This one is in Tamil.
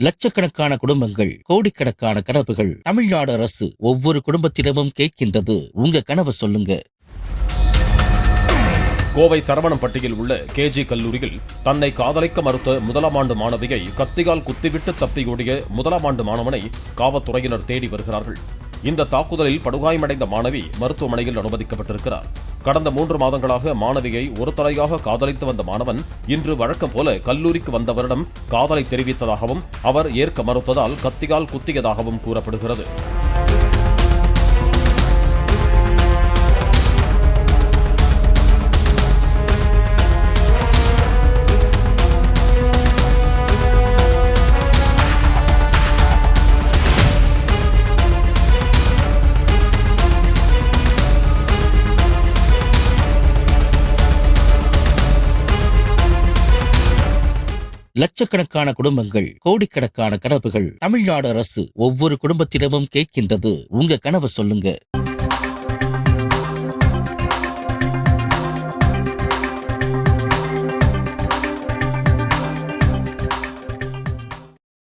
லட்சக்கணக்கான குடும்பங்கள், கோடிக்கணக்கான கனவுகள். தமிழ்நாடு அரசு ஒவ்வொரு குடும்பத்திடமும் கேட்கின்றது, உங்க கனவை சொல்லுங்க. கோவை சரவணம்பட்டியில் உள்ள கேஜி கல்லூரியில் தன்னை காதலிக்க மறுத்த முதலாம் ஆண்டு மாணவியை கத்தியால் குத்திவிட்டு தப்பியோடிய முதலாம் ஆண்டு மாணவனை காவல்துறையினர் தேடி வருகிறார்கள். இந்த தாக்குதலில் படுகாயமடைந்த மாணவி மருத்துவமனையில் அனுமதிக்கப்பட்டிருக்கிறார். கடந்த 3 மாதங்களாக மாணவியை ஒரு தலையாக காதலித்து வந்த மாணவன் இன்று வழக்கம் போல கல்லூரிக்கு வந்தவரிடம் காதலை தெரிவித்ததாகவும் அவர் ஏற்க மறுத்ததால் கத்தியால் குத்தியதாகவும் கூறப்படுகிறது. லட்சக்கணக்கான குடும்பங்கள், கோடிக்கணக்கான கனவுகள். தமிழ்நாடு அரசு ஒவ்வொரு குடும்பத்திடமும் கேட்கின்றது, உங்க கனவை சொல்லுங்க.